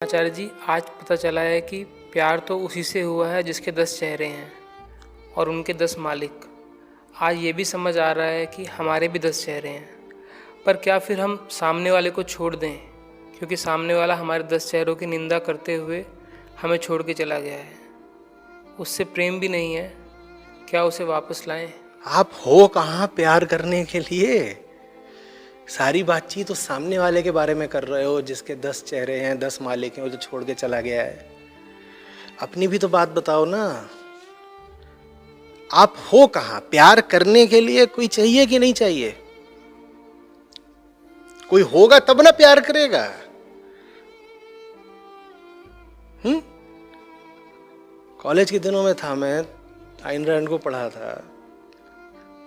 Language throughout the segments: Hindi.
आचार्य जी, आज पता चला है कि प्यार तो उसी से हुआ है जिसके 10 चेहरे हैं और उनके 10 मालिक। आज ये भी समझ आ रहा है कि हमारे भी 10 चेहरे हैं। पर क्या फिर हम सामने वाले को छोड़ दें, क्योंकि सामने वाला हमारे 10 चेहरों की निंदा करते हुए हमें छोड़ के चला गया है। उससे प्रेम भी नहीं है, क्या उसे वापस लाएं? आप हो कहाँ प्यार करने के लिए? सारी बातचीत तो सामने वाले के बारे में कर रहे हो जिसके 10 चेहरे हैं, 10 मालिक हैं, वो जो छोड़ के चला गया है। अपनी भी तो बात बताओ ना। आप हो कहाँ? प्यार करने के लिए कोई चाहिए कि नहीं चाहिए? कोई होगा तब ना प्यार करेगा। कॉलेज के दिनों में था, मैं आइन रैंड को पढ़ा था,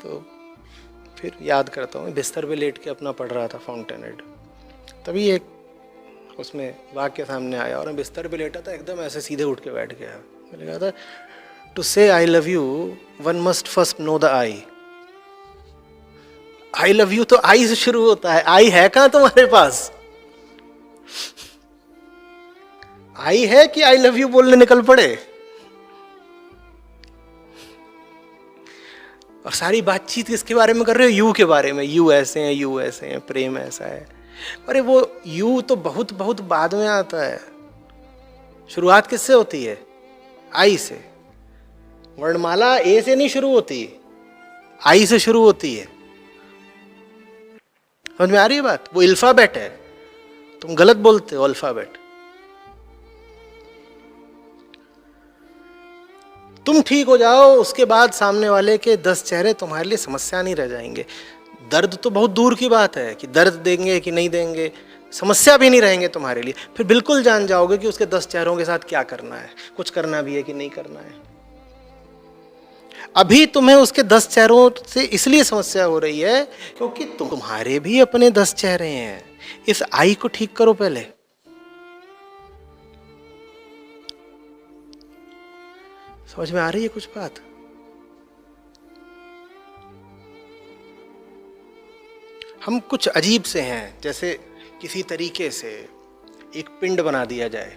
तो फिर याद करता हूँ बिस्तर पे लेट के अपना पढ़ रहा था फाउंटेनहेड। तभी एक उसमें वाक्य सामने आया और मैं बिस्तर पे लेटा था, एकदम ऐसे सीधे उठ के बैठ गया। मैंने कहा था, टू से I love you one must first know the I. I love you तो आई से शुरू होता है। आई है कहां तुम्हारे पास? आई है कि आई लव यू बोलने निकल पड़े? और सारी बातचीत किसके बारे में कर रहे हो? यू के बारे में। यू ऐसे हैं, यू ऐसे हैं, प्रेम ऐसा है। अरे वो यू तो बहुत बहुत बाद में आता है। शुरुआत किससे होती है? आई से। वर्णमाला ए से नहीं शुरू होती, आई से शुरू होती है। समझ में आ रही है बात? वो अल्फाबेट है, तुम गलत बोलते हो अल्फाबेट। तुम ठीक हो जाओ, उसके बाद सामने वाले के 10 चेहरे तुम्हारे लिए समस्या नहीं रह जाएंगे। दर्द तो बहुत दूर की बात है कि दर्द देंगे कि नहीं देंगे, समस्या भी नहीं रहेंगे तुम्हारे लिए। फिर बिल्कुल जान जाओगे कि उसके 10 चेहरों के साथ क्या करना है, कुछ करना भी है कि नहीं करना है। अभी तुम्हें उसके 10 चेहरों से इसलिए समस्या हो रही है क्योंकि तुम्हारे भी अपने 10 चेहरे हैं। इस आई को ठीक करो पहले। समझ में आ रही है कुछ बात? हम कुछ अजीब से हैं, जैसे किसी तरीके से एक पिंड बना दिया जाए,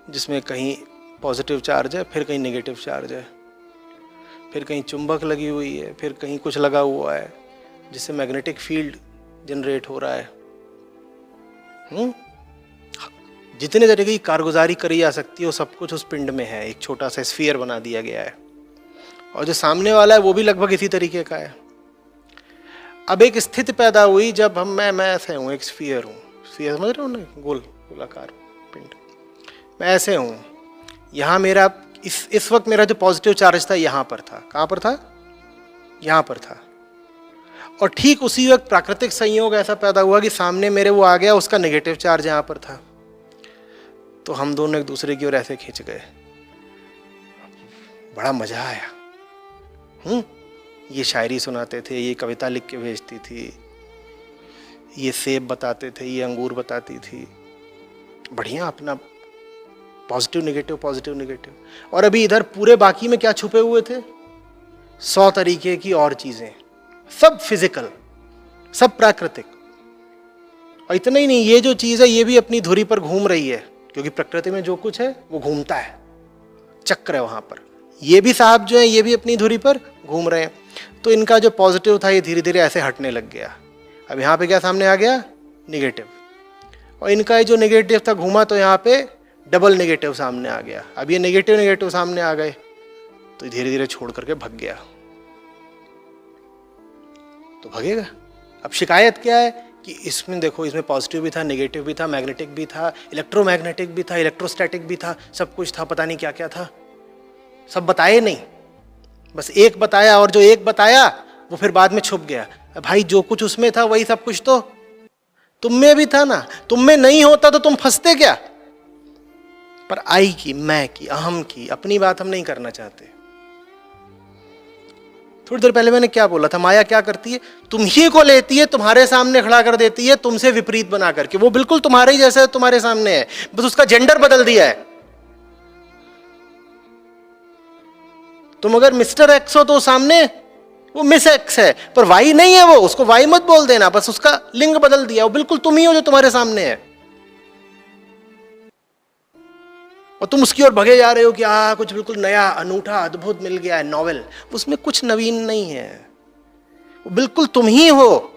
जिसमें कहीं पॉजिटिव चार्ज है, फिर कहीं नेगेटिव चार्ज है, फिर कहीं चुंबक लगी हुई है, फिर कहीं कुछ लगा हुआ है जिससे मैग्नेटिक फील्ड जनरेट हो रहा है। जितने तरीके की कारगुजारी करी जा सकती है वो सब कुछ उस पिंड में है। एक छोटा सा स्फीयर बना दिया गया है और जो सामने वाला है वो भी लगभग इसी तरीके का है। अब एक स्थिति पैदा हुई जब मैं ऐसे हूँ, एक स्फीयर हूँ। स्फीयर समझ रहे हो ना? गोलाकार पिंड। मैं ऐसे हूँ, यहाँ मेरा इस वक्त मेरा जो पॉजिटिव चार्ज था यहाँ पर था। कहाँ पर था? यहाँ पर था। और ठीक उसी वक्त प्राकृतिक संयोग ऐसा पैदा हुआ कि सामने मेरे वो आ गया, उसका नेगेटिव चार्ज यहाँ पर था। तो हम दोनों एक दूसरे की ओर ऐसे खींच गए। बड़ा मजा आया। ये शायरी सुनाते थे, ये कविता लिख के भेजती थी, ये सेब बताते थे, ये अंगूर बताती थी। बढ़िया, अपना पॉजिटिव नेगेटिव, पॉजिटिव नेगेटिव। और अभी इधर पूरे बाकी में क्या छुपे हुए थे? 100 तरीके की और चीजें, सब फिजिकल, सब प्राकृतिक। और इतना ही नहीं, ये जो चीज है ये भी अपनी धुरी पर घूम रही है, क्योंकि प्रकृति में जो कुछ है वो घूमता है, चक्र है वहां पर। ये भी साहब जो है ये भी अपनी धुरी पर घूम रहे हैं। तो इनका जो पॉजिटिव था ये धीरे धीरे ऐसे हटने लग गया। अब यहाँ पे क्या सामने आ गया? नेगेटिव। और इनका जो नेगेटिव था घूमा तो यहाँ पे डबल नेगेटिव सामने आ गया। अब ये नेगेटिव नेगेटिव सामने आ गए तो धीरे धीरे छोड़ करके भग गया। तो भगेगा। अब शिकायत क्या है कि इसमें देखो, इसमें पॉजिटिव भी था, नेगेटिव भी था, मैग्नेटिक भी था, इलेक्ट्रोमैग्नेटिक भी था, इलेक्ट्रोस्टैटिक भी था, सब कुछ था, पता नहीं क्या क्या था। सब बताए नहीं, बस एक बताया, और जो एक बताया वो फिर बाद में छुप गया। भाई जो कुछ उसमें था वही सब कुछ तो तुम में भी था ना। तुम में नहीं होता तो तुम फंसते क्या? पर आई की, मैं की, अहम की, अपनी बात हम नहीं करना चाहते। थोड़ी देर पहले मैंने क्या बोला था? माया क्या करती है? तुम ही को लेती है, तुम्हारे सामने खड़ा कर देती है, तुमसे विपरीत बना करके। वो बिल्कुल तुम्हारे ही जैसे तुम्हारे सामने है, बस उसका जेंडर बदल दिया है। तुम अगर मिस्टर एक्स हो तो सामने वो मिस एक्स है, पर वाई नहीं है वो, उसको वाई मत बोल देना, बस उसका लिंग बदल दिया। वो बिल्कुल तुम ही हो जो तुम्हारे सामने है। और तुम उसकी ओर भगे जा रहे हो कि कुछ बिल्कुल नया, अनूठा, अद्भुत मिल गया है, नॉवेल। उसमें कुछ नवीन नहीं है, वो बिल्कुल तुम ही हो।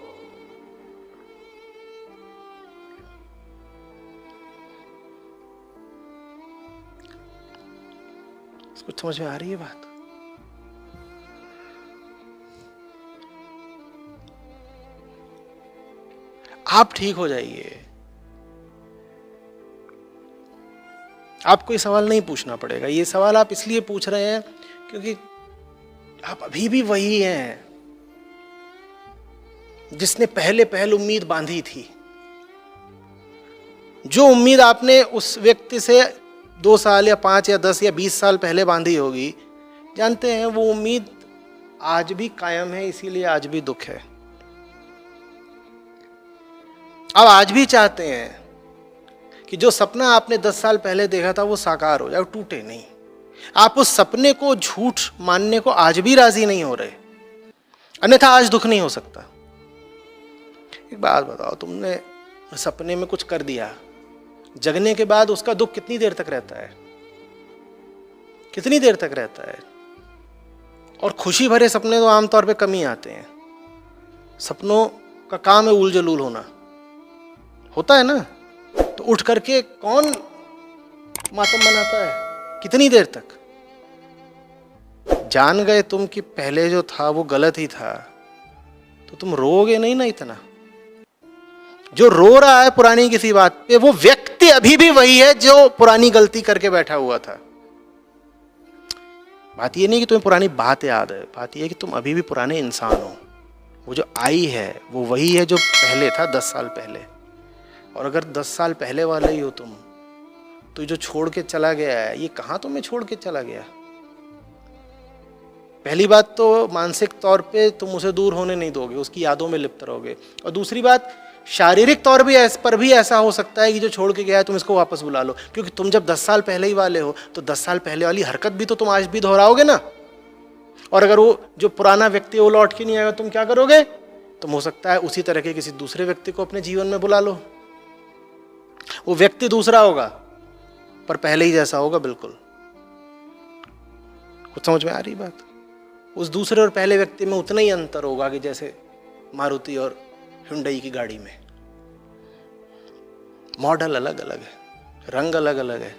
कुछ समझ में आ रही है बात? आप ठीक हो जाइए, आपको ये सवाल नहीं पूछना पड़ेगा। ये सवाल आप इसलिए पूछ रहे हैं क्योंकि आप अभी भी वही हैं जिसने पहले उम्मीद बांधी थी। जो उम्मीद आपने उस व्यक्ति से 2 साल या 5 या 10 या 20 साल पहले बांधी होगी, जानते हैं वो उम्मीद आज भी कायम है, इसीलिए आज भी दुख है। आप आज भी चाहते हैं कि जो सपना आपने 10 साल पहले देखा था वो साकार हो जाए, टूटे नहीं। आप उस सपने को झूठ मानने को आज भी राजी नहीं हो रहे, अन्यथा आज दुख नहीं हो सकता। एक बात बताओ, तुमने सपने में कुछ कर दिया, जगने के बाद उसका दुख कितनी देर तक रहता है? कितनी देर तक रहता है? और खुशी भरे सपने तो आमतौर पे कम ही आते हैं। सपनों का काम है उल जलूल होना, होता है ना? तो उठ करके कौन मातम मनाता है? कितनी देर तक? जान गए तुम कि पहले जो था वो गलत ही था, तो तुम रोओगे नहीं ना इतना। जो रो रहा है पुरानी किसी बात पे, वो व्यक्ति अभी भी वही है जो पुरानी गलती करके बैठा हुआ था। बात ये नहीं कि तुम्हें पुरानी बात याद है, बात ये है कि तुम अभी भी पुराने इंसान हो। वो जो आई है वो वही है जो पहले था 10 साल पहले। और अगर 10 साल पहले वाले ही हो तुम, तो जो छोड़ के चला गया है, ये कहाँ तुम्हें छोड़ के चला गया? पहली बात तो मानसिक तौर पे तुम उसे दूर होने नहीं दोगे, उसकी यादों में लिप्त रहोगे। और दूसरी बात, शारीरिक तौर पर भी ऐसा हो सकता है कि जो छोड़ के गया है तुम इसको वापस बुला लो, क्योंकि तुम जब 10 साल पहले ही वाले हो तो 10 साल पहले वाली हरकत भी तो तुम आज भी दोहराओगे ना। और अगर वो जो पुराना व्यक्ति वो लौट के नहीं आएगा, तुम क्या करोगे? तुम हो सकता है उसी तरह के किसी दूसरे व्यक्ति को अपने जीवन में बुला लो। वो व्यक्ति दूसरा होगा पर पहले ही जैसा होगा बिल्कुल। कुछ समझ में आ रही बात? उस दूसरे और पहले व्यक्ति में उतना ही अंतर होगा कि जैसे मारुति और हुंडई की गाड़ी में मॉडल अलग अलग है, रंग अलग अलग है,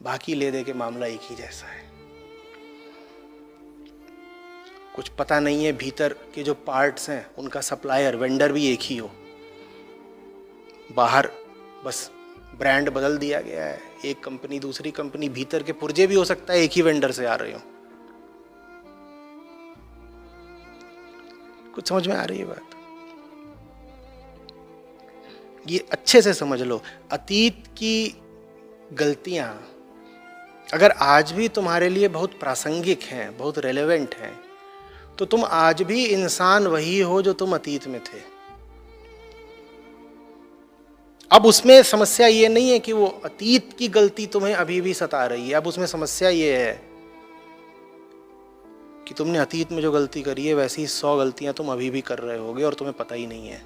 बाकी ले दे के मामला एक ही जैसा है। कुछ पता नहीं है भीतर के जो पार्ट्स हैं उनका सप्लायर, वेंडर भी एक ही हो, बाहर बस ब्रांड बदल दिया गया है, एक कंपनी दूसरी कंपनी, भीतर के पुर्जे भी हो सकता है एक ही वेंडर से आ रहे हो। कुछ समझ में आ रही है बात? ये अच्छे से समझ लो, अतीत की गलतियां अगर आज भी तुम्हारे लिए बहुत प्रासंगिक हैं, बहुत रेलेवेंट हैं, तो तुम आज भी इंसान वही हो जो तुम अतीत में थे। अब उसमें समस्या ये नहीं है कि वो अतीत की गलती तुम्हें अभी भी सता रही है। अब उसमें समस्या ये है कि तुमने अतीत में जो गलती करी है वैसी 100 गलतियां तुम अभी भी कर रहे होगे और तुम्हें पता ही नहीं है।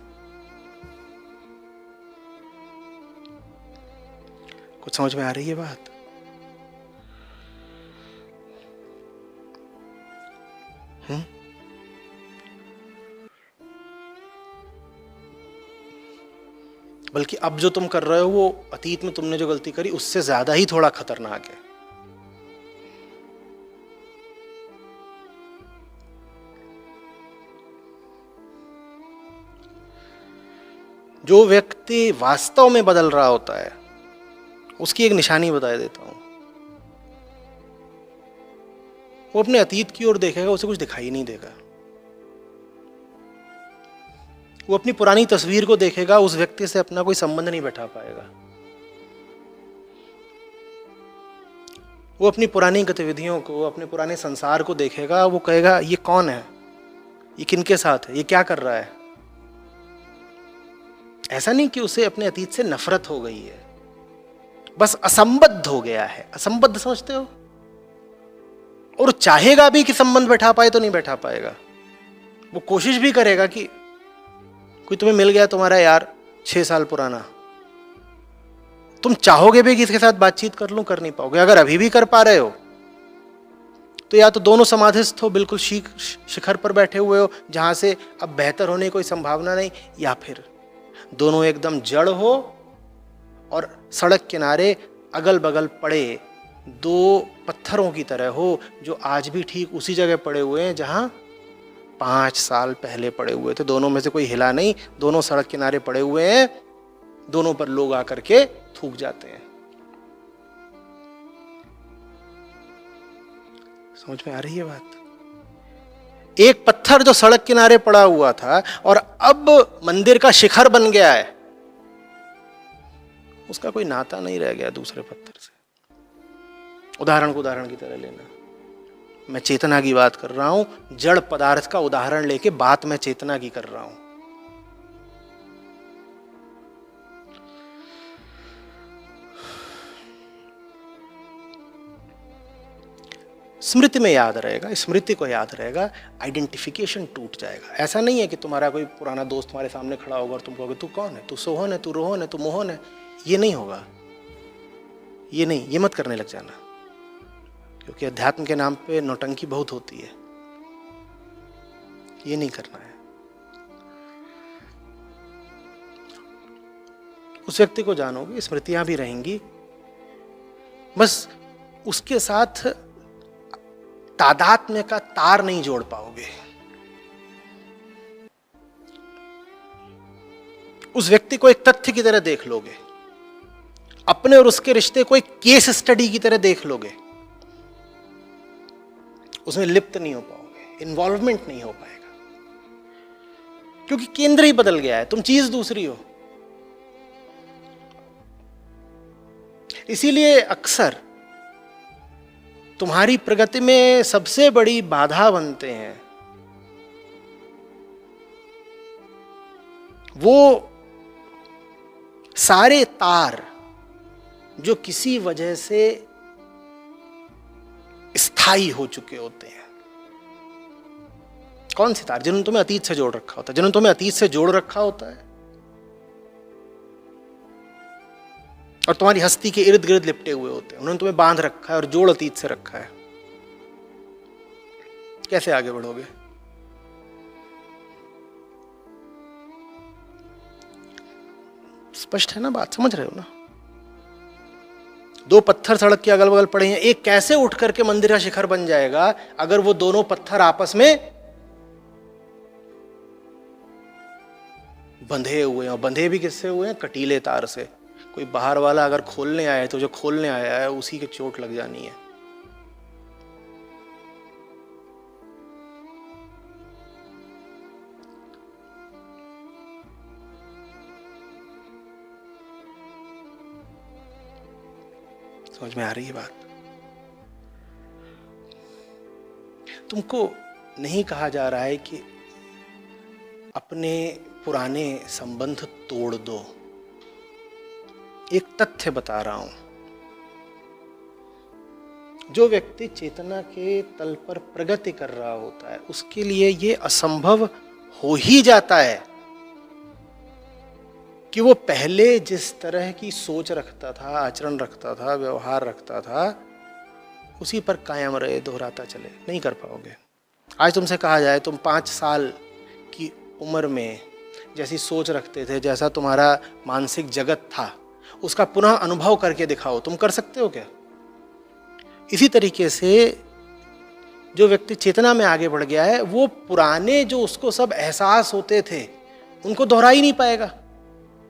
कुछ समझ में आ रही है बात? बल्कि अब जो तुम कर रहे हो वो अतीत में तुमने जो गलती करी उससे ज्यादा ही थोड़ा खतरनाक है। जो व्यक्ति वास्तव में बदल रहा होता है उसकी एक निशानी बता देता हूं। वो अपने अतीत की ओर देखेगा, उसे कुछ दिखाई नहीं देगा। वो अपनी पुरानी तस्वीर को देखेगा, उस व्यक्ति से अपना कोई संबंध नहीं बैठा पाएगा। वो अपनी पुरानी गतिविधियों को, अपने पुराने संसार को देखेगा, वो कहेगा ये कौन है, ये किनके साथ है, ये क्या कर रहा है। ऐसा नहीं कि उसे अपने अतीत से नफरत हो गई है, बस असंबद्ध हो गया है। असंबद्ध समझते हो? और चाहेगा भी कि संबंध बैठा पाए तो नहीं बैठा पाएगा। वो कोशिश भी करेगा कि कोई तुम्हें मिल गया तुम्हारा यार 6 साल पुराना, तुम चाहोगे भी कि इसके साथ बातचीत कर लूं, कर नहीं पाओगे। अगर अभी भी कर पा रहे हो तो या तो दोनों समाधिस्थ हो, बिल्कुल शिखर पर बैठे हुए हो जहां से अब बेहतर होने की कोई संभावना नहीं, या फिर दोनों एकदम जड़ हो और सड़क किनारे अगल बगल पड़े दो पत्थरों की तरह हो, जो आज भी ठीक उसी जगह पड़े हुए हैं जहां 5 साल पहले पड़े हुए थे। दोनों में से कोई हिला नहीं, दोनों सड़क किनारे पड़े हुए हैं, दोनों पर लोग आकर के थूक जाते हैं। समझ में आ रही है बात? एक पत्थर जो सड़क किनारे पड़ा हुआ था और अब मंदिर का शिखर बन गया है, उसका कोई नाता नहीं रह गया दूसरे पत्थर से। उदाहरण को उदाहरण की तरह लेना, मैं चेतना की बात कर रहा हूं, जड़ पदार्थ का उदाहरण लेके बात मैं चेतना की कर रहा हूं। स्मृति में याद रहेगा, स्मृति को याद रहेगा, आइडेंटिफिकेशन टूट जाएगा। ऐसा नहीं है कि तुम्हारा कोई पुराना दोस्त तुम्हारे सामने खड़ा होगा और तुम कहोगे तू कौन है, तू सोहन है, तू रोहन है, तू मोहन है। ये नहीं होगा, ये नहीं, ये मत करने लग जाना, क्योंकि अध्यात्म के नाम पे नौटंकी बहुत होती है। ये नहीं करना है। उस व्यक्ति को जानोगे, स्मृतियां भी रहेंगी, बस उसके साथ तादात्म्य का तार नहीं जोड़ पाओगे। उस व्यक्ति को एक तथ्य की तरह देख लोगे, अपने और उसके रिश्ते को एक केस स्टडी की तरह देख लोगे, उसमें लिप्त नहीं हो पाओगे, इन्वॉल्वमेंट नहीं हो पाएगा, क्योंकि केंद्र ही बदल गया है, तुम चीज दूसरी हो। इसीलिए अक्सर तुम्हारी प्रगति में सबसे बड़ी बाधा बनते हैं वो सारे तार जो किसी वजह से स्थायी हो चुके होते हैं। कौन से तार? जिन्होंने तुम्हें अतीत से जोड़ रखा होता है। जिन्होंने तुम्हें अतीत से जोड़ रखा होता है और तुम्हारी हस्ती के इर्द गिर्द लिपटे हुए होते हैं, उन्होंने तुम्हें बांध रखा है और जोड़ अतीत से रखा है। कैसे आगे बढ़ोगे? स्पष्ट है ना बात? समझ रहे हो ना? दो पत्थर सड़क के अगल बगल पड़े हैं, एक कैसे उठ करके मंदिर का शिखर बन जाएगा अगर वो दोनों पत्थर आपस में बंधे हुए हैं। और बंधे भी किससे हुए हैं? कटीले तार से। कोई बाहर वाला अगर खोलने आया है तो जो खोलने आया है उसी के चोट लग जानी है। समझ में आ रही है बात? तुमको नहीं कहा जा रहा है कि अपने पुराने संबंध तोड़ दो। एक तथ्य बता रहा हूं, जो व्यक्ति चेतना के तल पर प्रगति कर रहा होता है उसके लिए यह असंभव हो ही जाता है कि वो पहले जिस तरह की सोच रखता था, आचरण रखता था, व्यवहार रखता था, उसी पर कायम रहे, दोहराता चले। नहीं कर पाओगे। आज तुमसे कहा जाए तुम 5 साल की उम्र में जैसी सोच रखते थे, जैसा तुम्हारा मानसिक जगत था, उसका पुनः अनुभव करके दिखाओ, तुम कर सकते हो क्या? इसी तरीके से जो व्यक्ति चेतना में आगे बढ़ गया है वो पुराने जो उसको सब एहसास होते थे उनको दोहरा ही नहीं पाएगा।